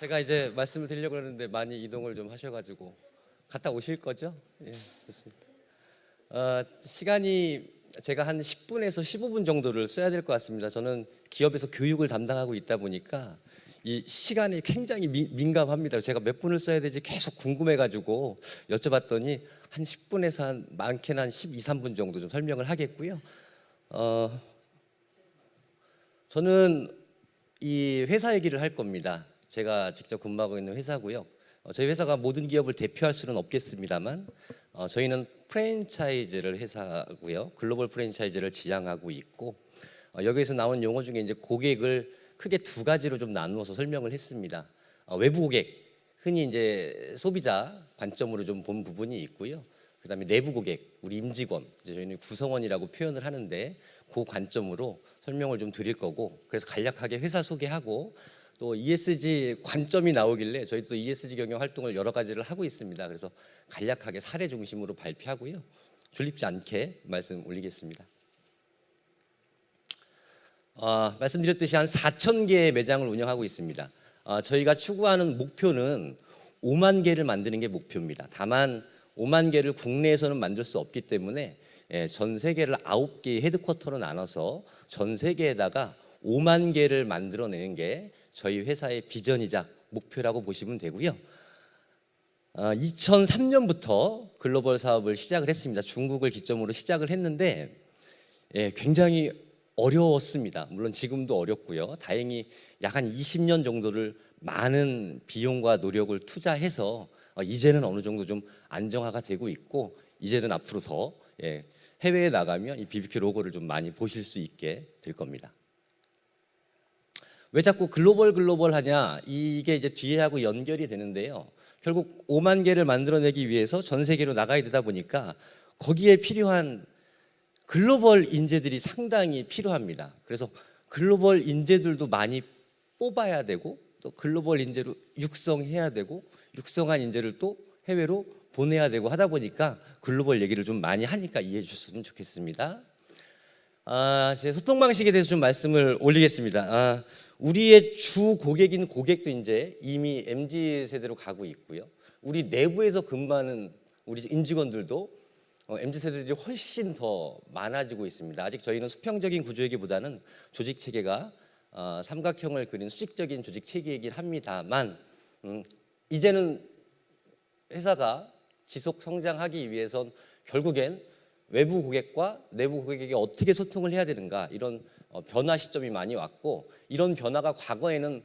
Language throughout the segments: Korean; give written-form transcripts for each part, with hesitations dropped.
제가 이제 말씀을 드리려고 하는데 많이 이동을 좀 하셔가지고 갔다 오실 거죠? 예, 좋습니다. 시간이 제가 한 10분에서 15분 정도를 써야 될 것 같습니다. 저는 기업에서 교육을 담당하고 있다 보니까 이 시간이 굉장히 민감합니다. 제가 몇 분을 써야 되지 계속 궁금해가지고 여쭤봤더니 한 10분에서 한 많게는 한 12, 3분 정도 좀 설명을 하겠고요. 저는 이 회사 얘기를 할 겁니다. 제가 직접 근무하고 있는 회사고요. 저희 회사가 모든 기업을 대표할 수는 없겠습니다만 저희는 프랜차이즈를 회사고요. 글로벌 프랜차이즈를 지향하고 있고 여기에서 나온 용어 중에 이제 고객을 크게 두 가지로 좀 나누어서 설명을 했습니다. 외부 고객, 흔히 이제 소비자 관점으로 좀 본 부분이 있고요. 그다음에 내부 고객, 우리 임직원, 이제 저희는 구성원이라고 표현을 하는데 그 관점으로 설명을 좀 드릴 거고, 그래서 간략하게 회사 소개하고 또 ESG 관점이 나오길래 저희도 또 ESG 경영 활동을 여러 가지를 하고 있습니다. 그래서 간략하게 사례 중심으로 발표하고요. 졸립지 않게 말씀 올리겠습니다. 말씀드렸듯이 한 4,000개의 매장을 운영하고 있습니다. 저희가 추구하는 목표는 5만 개를 만드는 게 목표입니다. 다만 5만 개를 국내에서는 만들 수 없기 때문에 전 세계를 9개의 헤드쿼터로 나눠서 전 세계에다가 5만 개를 만들어내는 게 저희 회사의 비전이자 목표라고 보시면 되고요. 2003년부터 글로벌 사업을 시작을 했습니다. 중국을 기점으로 시작을 했는데 굉장히 어려웠습니다. 물론 지금도 어렵고요. 다행히 약 한 20년 정도를 많은 비용과 노력을 투자해서 이제는 어느 정도 좀 안정화가 되고 있고, 이제는 앞으로 더 해외에 나가면 이 BBQ 로고를 좀 많이 보실 수 있게 될 겁니다. 왜 자꾸 글로벌 하냐, 이게 이제 뒤에 하고 연결이 되는데요. 결국 5만 개를 만들어내기 위해서 전 세계로 나가야 되다 보니까 거기에 필요한 글로벌 인재들이 상당히 필요합니다. 그래서 글로벌 인재들도 많이 뽑아야 되고, 또 글로벌 인재로 육성해야 되고, 육성한 인재를 또 해외로 보내야 되고 하다 보니까 글로벌 얘기를 좀 많이 하니까 이해해 주셨으면 좋겠습니다. 제 소통 방식에 대해서 좀 말씀을 올리겠습니다. 우리의 주 고객인 고객도 이제 이미 MZ 세대로 가고 있고요. 우리 내부에서 근무하는 우리 임직원들도 MZ 세대들이 훨씬 더 많아지고 있습니다. 아직 저희는 수평적인 구조이기보다는 조직 체계가 삼각형을 그린 수직적인 조직 체계이긴 합니다만, 이제는 회사가 지속 성장하기 위해선 결국엔 외부 고객과 내부 고객에게 어떻게 소통을 해야 되는가, 이런 변화 시점이 많이 왔고, 이런 변화가 과거에는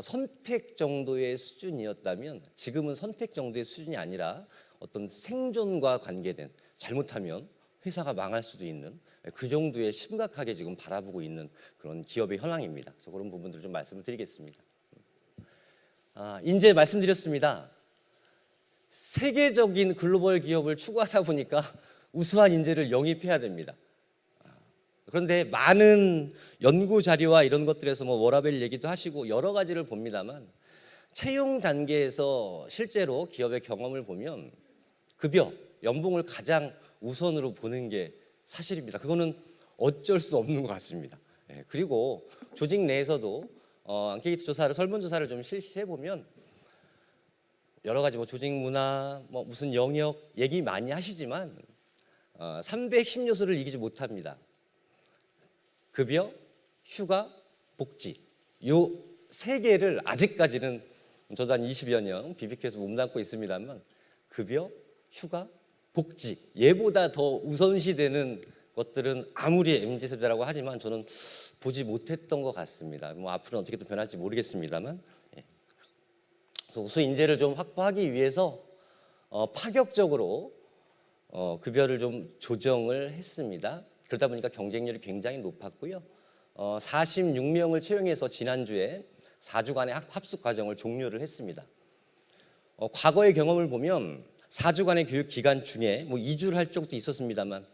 선택 정도의 수준이었다면 지금은 선택 정도의 수준이 아니라 어떤 생존과 관계된, 잘못하면 회사가 망할 수도 있는 그 정도의 심각하게 지금 바라보고 있는 그런 기업의 현황입니다. 그래서 그런 부분들을 좀 말씀을 드리겠습니다. 인재 말씀드렸습니다. 세계적인 글로벌 기업을 추구하다 보니까 우수한 인재를 영입해야 됩니다. 그런데 많은 연구 자료와 이런 것들에서 뭐 워라밸 얘기도 하시고 여러 가지를 봅니다만, 채용 단계에서 실제로 기업의 경험을 보면 급여, 연봉을 가장 우선으로 보는 게 사실입니다. 그거는 어쩔 수 없는 것 같습니다. 그리고 조직 내에서도 앙케이트 조사를, 설문조사를 좀 실시해 보면 여러 가지 뭐 조직 문화, 뭐 무슨 영역 얘기 많이 하시지만 3대 핵심 요소를 이기지 못합니다. 급여, 휴가, 복지. 요 세 개를 아직까지는 저도 한 20여 년 BBQ에서 몸담고 있습니다만, 급여, 휴가, 복지, 얘보다 더 우선시되는 것들은 아무리 MZ세대라고 하지만 저는 보지 못했던 것 같습니다. 뭐 앞으로는 어떻게 또 변할지 모르겠습니다만, 그래서 우수 인재를 좀 확보하기 위해서 파격적으로 급여를 좀 조정을 했습니다. 그러다 보니까 경쟁률이 굉장히 높았고요. 46명을 채용해서 지난주에 4주간의 합숙 과정을 종료를 했습니다. 과거의 경험을 보면 4주간의 교육 기간 중에 뭐 2주를 할 적도 있었습니다만,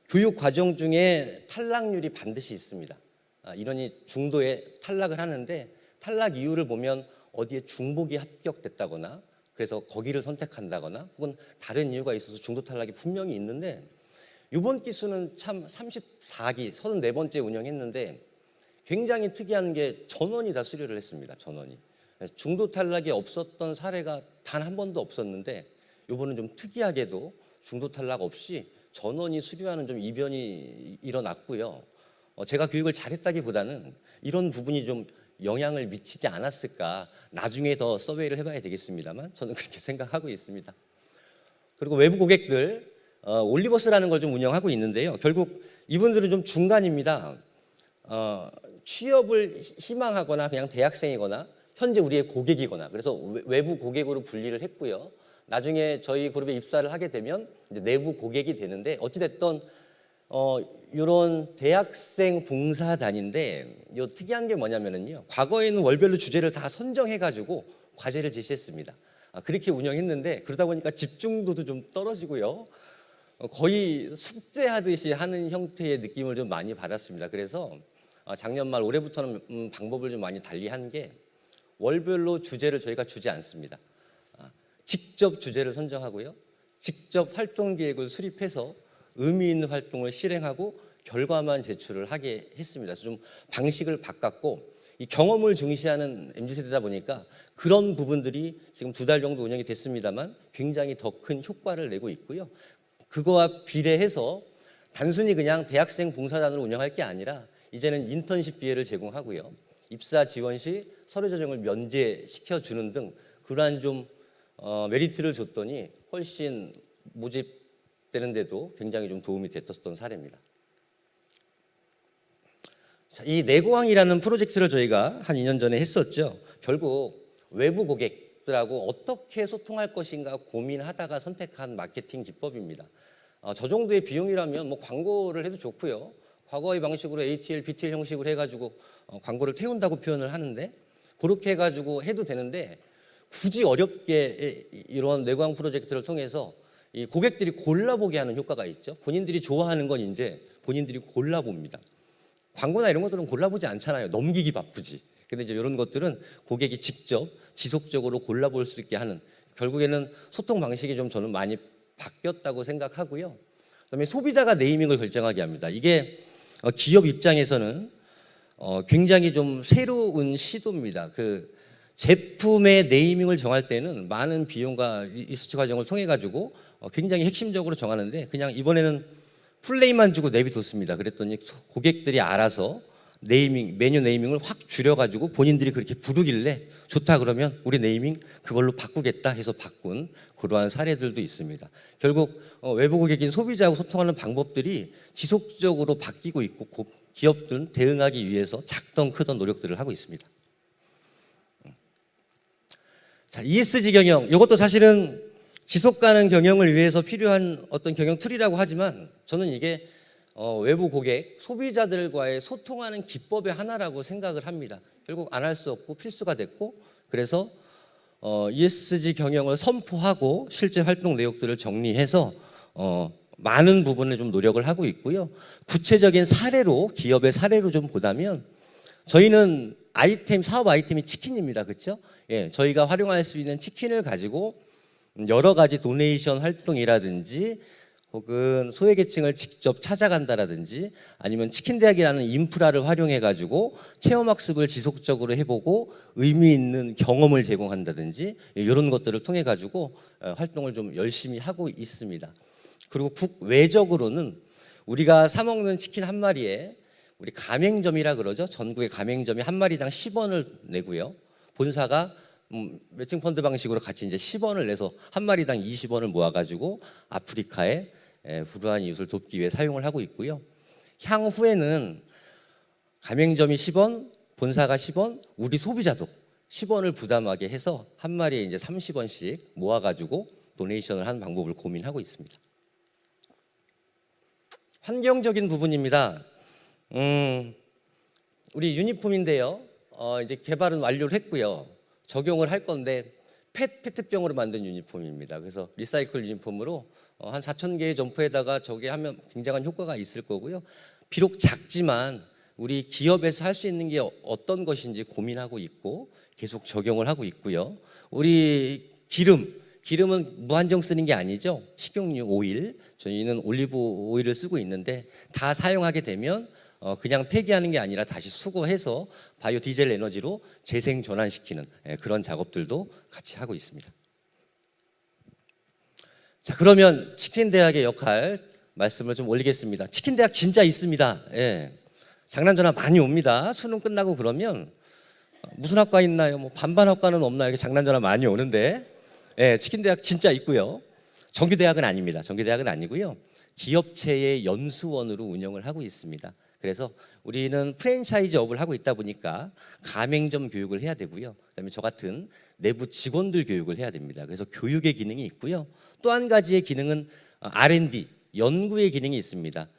교육 과정 중에 탈락률이 반드시 있습니다. 인원이 중도에 탈락을 하는데, 탈락 이유를 보면 어디에 중복이 합격됐다거나, 그래서 거기를 선택한다거나, 혹은 다른 이유가 있어서 중도 탈락이 분명히 있는데, 이번 기수는 참 34기, 34번째 운영했는데 굉장히 특이한 게 전원이 다 수료를 했습니다. 전원이. 중도 탈락이 없었던 사례가 단 한 번도 없었는데 이번은 좀 특이하게도 중도 탈락 없이 전원이 수료하는 좀 이변이 일어났고요. 제가 교육을 잘했다기보다는 이런 부분이 좀 영향을 미치지 않았을까, 나중에 더 서베이를 해봐야 되겠습니다만 저는 그렇게 생각하고 있습니다. 그리고 외부 고객들, 올리버스라는 걸 좀 운영하고 있는데요. 결국 이분들은 좀 중간입니다. 취업을 희망하거나 그냥 대학생이거나 현재 우리의 고객이거나, 그래서 외부 고객으로 분리를 했고요. 나중에 저희 그룹에 입사를 하게 되면 이제 내부 고객이 되는데, 어찌됐든 이런 대학생 봉사단인데 요 특이한 게 뭐냐면요, 과거에는 월별로 주제를 다 선정해가지고 과제를 제시했습니다. 그렇게 운영했는데 그러다 보니까 집중도도 좀 떨어지고요, 거의 숙제하듯이 하는 형태의 느낌을 좀 많이 받았습니다. 그래서 작년 말 올해부터는 방법을 좀 많이 달리한 게, 월별로 주제를 저희가 주지 않습니다. 직접 주제를 선정하고요, 직접 활동 계획을 수립해서 의미 있는 활동을 실행하고 결과만 제출을 하게 했습니다. 그래서 좀 방식을 바꿨고, 이 경험을 중시하는 MZ세대다 보니까 그런 부분들이 지금 2달 정도 운영이 됐습니다만 굉장히 더 큰 효과를 내고 있고요. 그거와 비례해서 단순히 그냥 대학생 봉사단으로 운영할 게 아니라 이제는 인턴십 기회를 제공하고요, 입사 지원 시 서류 전형을 면제시켜 주는 등 그러한 좀 메리트를 줬더니 훨씬 모집되는데도 굉장히 좀 도움이 됐었던 사례입니다. 자, 이 내고왕이라는 프로젝트를 저희가 한 2년 전에 했었죠. 결국 외부 고객들하고 어떻게 소통할 것인가 고민하다가 선택한 마케팅 기법입니다. 저 정도의 비용이라면 뭐 광고를 해도 좋고요, 과거의 방식으로 ATL, BTL 형식으로 해가지고 광고를 태운다고 표현을 하는데, 그렇게 해가지고 해도 되는데 굳이 어렵게 이런 내고왕 프로젝트를 통해서 이 고객들이 골라보게 하는 효과가 있죠. 본인들이 좋아하는 건 이제 본인들이 골라봅니다. 광고나 이런 것들은 골라보지 않잖아요. 넘기기 바쁘지. 근데 이제 이런 것들은 고객이 직접 지속적으로 골라볼 수 있게 하는, 결국에는 소통 방식이 좀 저는 많이 바뀌었다고 생각하고요. 그다음에 소비자가 네이밍을 결정하게 합니다. 이게 기업 입장에서는 굉장히 좀 새로운 시도입니다. 그 제품의 네이밍을 정할 때는 많은 비용과 리서치 과정을 통해 가지고 굉장히 핵심적으로 정하는데, 그냥 이번에는 플레이만 주고 내비뒀습니다. 그랬더니 고객들이 알아서 네이밍, 메뉴 네이밍을 확 줄여가지고 본인들이 그렇게 부르길래 좋다 그러면 우리 네이밍 그걸로 바꾸겠다 해서 바꾼 그러한 사례들도 있습니다. 결국 외부 고객인 소비자하고 소통하는 방법들이 지속적으로 바뀌고 있고, 기업들은 대응하기 위해서 작던 크던 노력들을 하고 있습니다. 자, ESG 경영, 이것도 사실은 지속 가능 경영을 위해서 필요한 어떤 경영 툴이라고 하지만 저는 이게 외부 고객, 소비자들과의 소통하는 기법의 하나라고 생각을 합니다. 결국 안 할 수 없고 필수가 됐고, 그래서 ESG 경영을 선포하고 실제 활동 내역들을 정리해서 많은 부분을 좀 노력을 하고 있고요. 구체적인 사례로, 기업의 사례로 좀 보자면, 저희는 사업 아이템이 치킨입니다. 그렇죠? 예, 저희가 활용할 수 있는 치킨을 가지고 여러 가지 도네이션 활동이라든지 혹은 소외계층을 직접 찾아간다라든지, 아니면 치킨대학이라는 인프라를 활용해 가지고 체험학습을 지속적으로 해보고 의미 있는 경험을 제공한다든지, 이런 것들을 통해 가지고 활동을 좀 열심히 하고 있습니다. 그리고 국외적으로는 우리가 사 먹는 치킨 한 마리에 우리 가맹점이라 그러죠. 전국의 가맹점이 한 마리당 10원을 내고요, 본사가 매칭 펀드 방식으로 같이 이제 10원을 내서 한 마리당 20원을 모아가지고 아프리카에 불우한 이웃을 돕기 위해 사용을 하고 있고요. 향후에는 가맹점이 10원, 본사가 10원, 우리 소비자도 10원을 부담하게 해서 한 마리에 이제 30원씩 모아가지고 도네이션을 하는 방법을 고민하고 있습니다. 환경적인 부분입니다. 우리 유니폼인데요. 이제 개발은 완료를 했고요. 적용을 할 건데 페트병으로 만든 유니폼입니다. 그래서 리사이클 유니폼으로 한 4,000개의 점포에다가 저게 하면 굉장한 효과가 있을 거고요. 비록 작지만 우리 기업에서 할 수 있는 게 어떤 것인지 고민하고 있고 계속 적용을 하고 있고요. 우리 기름은 무한정 쓰는 게 아니죠. 식용유, 오일, 저희는 올리브 오일을 쓰고 있는데 다 사용하게 되면 그냥 폐기하는 게 아니라 다시 수거해서 바이오 디젤 에너지로 재생 전환시키는 그런 작업들도 같이 하고 있습니다. 자, 그러면 치킨 대학의 역할 말씀을 좀 올리겠습니다. 치킨 대학 진짜 있습니다. 장난 전화 많이 옵니다. 수능 끝나고 그러면 무슨 학과 있나요? 뭐 반반 학과는 없나요? 이렇게 장난 전화 많이 오는데 치킨 대학 진짜 있고요. 정규 대학은 아닙니다. 정규 대학은 아니고요. 기업체의 연수원으로 운영을 하고 있습니다. 그래서 우리는 프랜차이즈업을 하고 있다 보니까 가맹점 교육을 해야 되고요. 그다음에 저 같은 내부 직원들 교육을 해야 됩니다. 그래서 교육의 기능이 있고요. 또 한 가지의 기능은 R&D, 연구의 기능이 있습니다.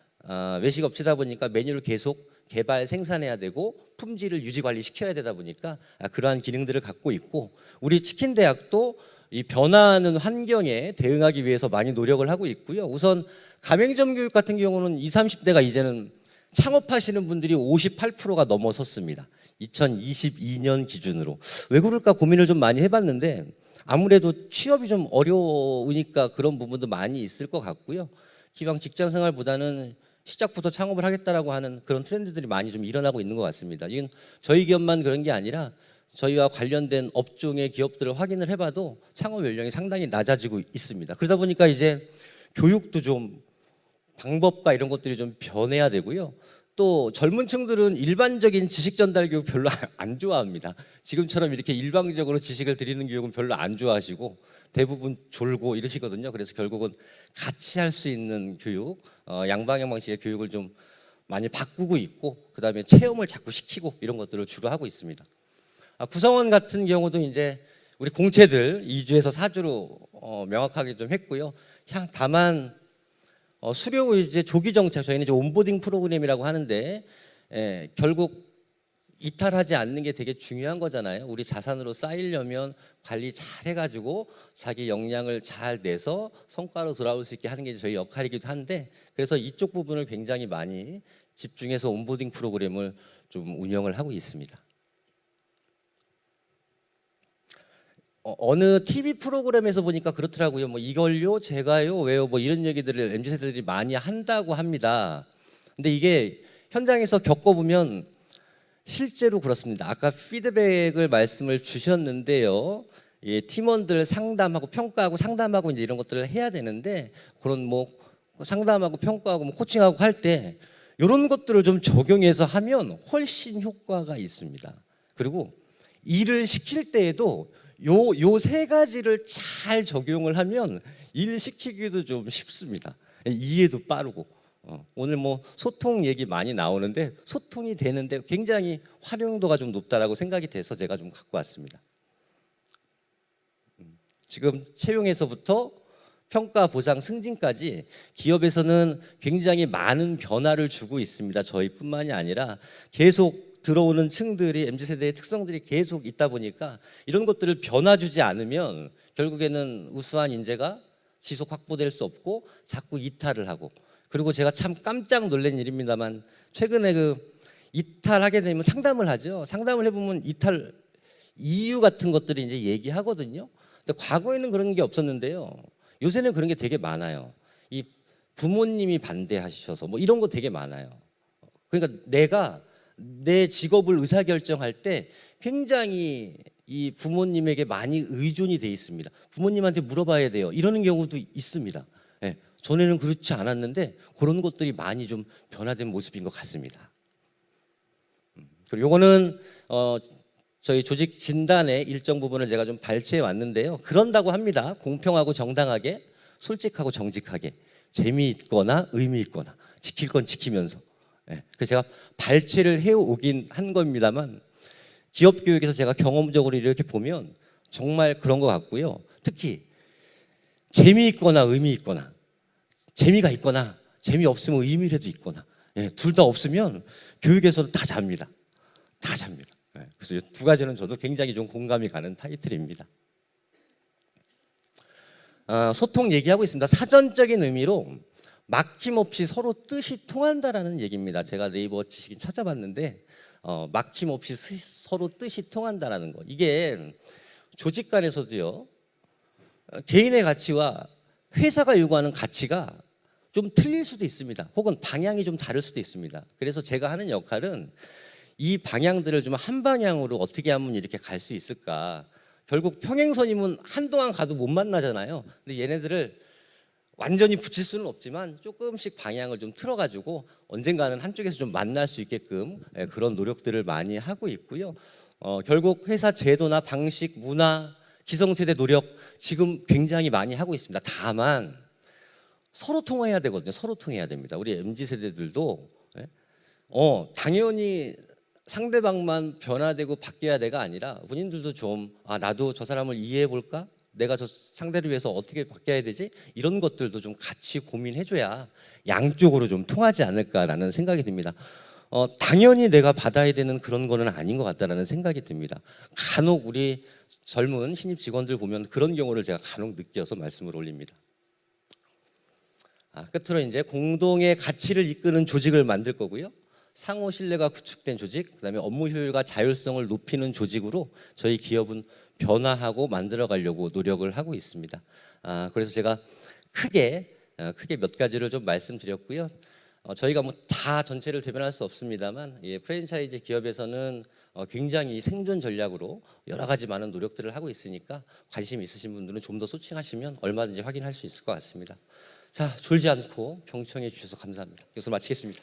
외식업체다 보니까 메뉴를 계속 개발, 생산해야 되고 품질을 유지 관리시켜야 되다 보니까 그러한 기능들을 갖고 있고, 우리 치킨 대학도 이 변화하는 환경에 대응하기 위해서 많이 노력을 하고 있고요. 우선 가맹점 교육 같은 경우는 20, 30대가 이제는 창업하시는 분들이 58%가 넘어섰습니다. 2022년 기준으로. 왜 그럴까 고민을 좀 많이 해봤는데 아무래도 취업이 좀 어려우니까 그런 부분도 많이 있을 것 같고요. 기왕 직장 생활보다는 시작부터 창업을 하겠다라고 하는 그런 트렌드들이 많이 좀 일어나고 있는 것 같습니다. 이건 저희 기업만 그런 게 아니라 저희와 관련된 업종의 기업들을 확인을 해봐도 창업 연령이 상당히 낮아지고 있습니다. 그러다 보니까 이제 교육도 좀 방법과 이런 것들이 좀 변해야 되고요. 또 젊은 층들은 일반적인 지식 전달 교육 별로 안 좋아합니다. 지금처럼 이렇게 일방적으로 지식을 드리는 교육은 별로 안 좋아하시고 대부분 졸고 이러시거든요. 그래서 결국은 같이 할 수 있는 교육, 양방향 방식의 교육을 좀 많이 바꾸고 있고, 그다음에 체험을 자꾸 시키고 이런 것들을 주로 하고 있습니다. 구성원 같은 경우도 이제 우리 공채들 2주에서 4주로 명확하게 좀 했고요. 다만 수료 후 이제 조기 정착, 저희는 이제 온보딩 프로그램이라고 하는데 결국 이탈하지 않는 게 되게 중요한 거잖아요. 우리 자산으로 쌓이려면 관리 잘 해가지고 자기 역량을 잘 내서 성과로 돌아올 수 있게 하는 게 저희 역할이기도 한데, 그래서 이쪽 부분을 굉장히 많이 집중해서 온보딩 프로그램을 좀 운영을 하고 있습니다. 어느 TV 프로그램에서 보니까 그렇더라고요. 뭐 이걸요, 제가요, 왜요, 뭐 이런 얘기들을 MZ 세대들이 많이 한다고 합니다. 근데 이게 현장에서 겪어보면 실제로 그렇습니다. 아까 피드백을 말씀을 주셨는데요. 팀원들 상담하고 평가하고 상담하고 이제 이런 것들을 해야 되는데, 그런 뭐 상담하고 평가하고 뭐 코칭하고 할 때 이런 것들을 좀 적용해서 하면 훨씬 효과가 있습니다. 그리고 일을 시킬 때에도 요 세 가지를 잘 적용을 하면 일 시키기도 좀 쉽습니다. 이해도 빠르고. 오늘 뭐 소통 얘기 많이 나오는데 소통이 되는데 굉장히 활용도가 좀 높다라고 생각이 돼서 제가 좀 갖고 왔습니다. 지금 채용에서부터 평가, 보상, 승진까지 기업에서는 굉장히 많은 변화를 주고 있습니다. 저희뿐만이 아니라 계속 들어오는 층들이 MZ세대의 특성들이 계속 있다 보니까 이런 것들을 변화 주지 않으면 결국에는 우수한 인재가 지속 확보될 수 없고 자꾸 이탈을 하고, 그리고 제가 참 깜짝 놀란 일입니다만 최근에 이탈하게 되면 상담을 하죠. 상담을 해보면 이탈 이유 같은 것들을 이제 얘기하거든요. 근데 과거에는 그런 게 없었는데요. 요새는 그런 게 되게 많아요. 이 부모님이 반대하셔서 뭐 이런 거 되게 많아요. 그러니까 내가 내 직업을 의사결정할 때 굉장히 이 부모님에게 많이 의존이 돼 있습니다. 부모님한테 물어봐야 돼요. 이러는 경우도 있습니다. 전에는 그렇지 않았는데 그런 것들이 많이 좀 변화된 모습인 것 같습니다. 그리고 요거는 저희 조직 진단의 일정 부분을 제가 좀 발췌해 왔는데요. 그런다고 합니다. 공평하고 정당하게, 솔직하고 정직하게, 재미있거나 의미있거나, 지킬 건 지키면서. 그래서 제가 발췌를 해오긴 한 겁니다만 기업 교육에서 제가 경험적으로 이렇게 보면 정말 그런 것 같고요. 특히 재미있거나 의미있거나, 재미가 있거나 재미없으면 의미라도 있거나, 둘 다 없으면 교육에서는 다 잡니다. 다 잡니다. 그래서 이 두 가지는 저도 굉장히 좀 공감이 가는 타이틀입니다. 소통 얘기하고 있습니다. 사전적인 의미로 막힘없이 서로 뜻이 통한다라는 얘기입니다. 제가 네이버 지식인 찾아봤는데 막힘없이 서로 뜻이 통한다라는 거, 이게 조직 간에서도요, 개인의 가치와 회사가 요구하는 가치가 좀 틀릴 수도 있습니다. 혹은 방향이 좀 다를 수도 있습니다. 그래서 제가 하는 역할은 이 방향들을 좀 한 방향으로 어떻게 하면 이렇게 갈 수 있을까. 결국 평행선이면 한동안 가도 못 만나잖아요. 근데 얘네들을 완전히 붙일 수는 없지만 조금씩 방향을 좀 틀어가지고 언젠가는 한쪽에서 좀 만날 수 있게끔 그런 노력들을 많이 하고 있고요. 결국 회사 제도나 방식, 문화, 기성세대 노력 지금 굉장히 많이 하고 있습니다. 다만 서로 통해야 되거든요. 서로 통해야 됩니다. 우리 MZ 세대들도 당연히 상대방만 변화되고 바뀌어야 돼가 아니라 본인들도 좀 나도 저 사람을 이해해 볼까? 내가 저 상대를 위해서 어떻게 바뀌어야 되지? 이런 것들도 좀 같이 고민해줘야 양쪽으로 좀 통하지 않을까라는 생각이 듭니다. 당연히 내가 받아야 되는 그런 거는 아닌 것 같다라는 생각이 듭니다. 간혹 우리 젊은 신입 직원들 보면 그런 경우를 제가 간혹 느껴서 말씀을 올립니다. 끝으로 이제 공동의 가치를 이끄는 조직을 만들 거고요. 상호 신뢰가 구축된 조직, 그다음에 업무 효율과 자율성을 높이는 조직으로 저희 기업은 변화하고 만들어 가려고 노력을 하고 있습니다. 그래서 제가 크게 몇 가지를 좀 말씀드렸고요. 저희가 뭐 다 전체를 대변할 수 없습니다만 프랜차이즈 기업에서는 굉장히 생존 전략으로 여러 가지 많은 노력들을 하고 있으니까 관심 있으신 분들은 좀 더 소칭하시면 얼마든지 확인할 수 있을 것 같습니다. 자, 졸지 않고 경청해 주셔서 감사합니다. 여기서 마치겠습니다.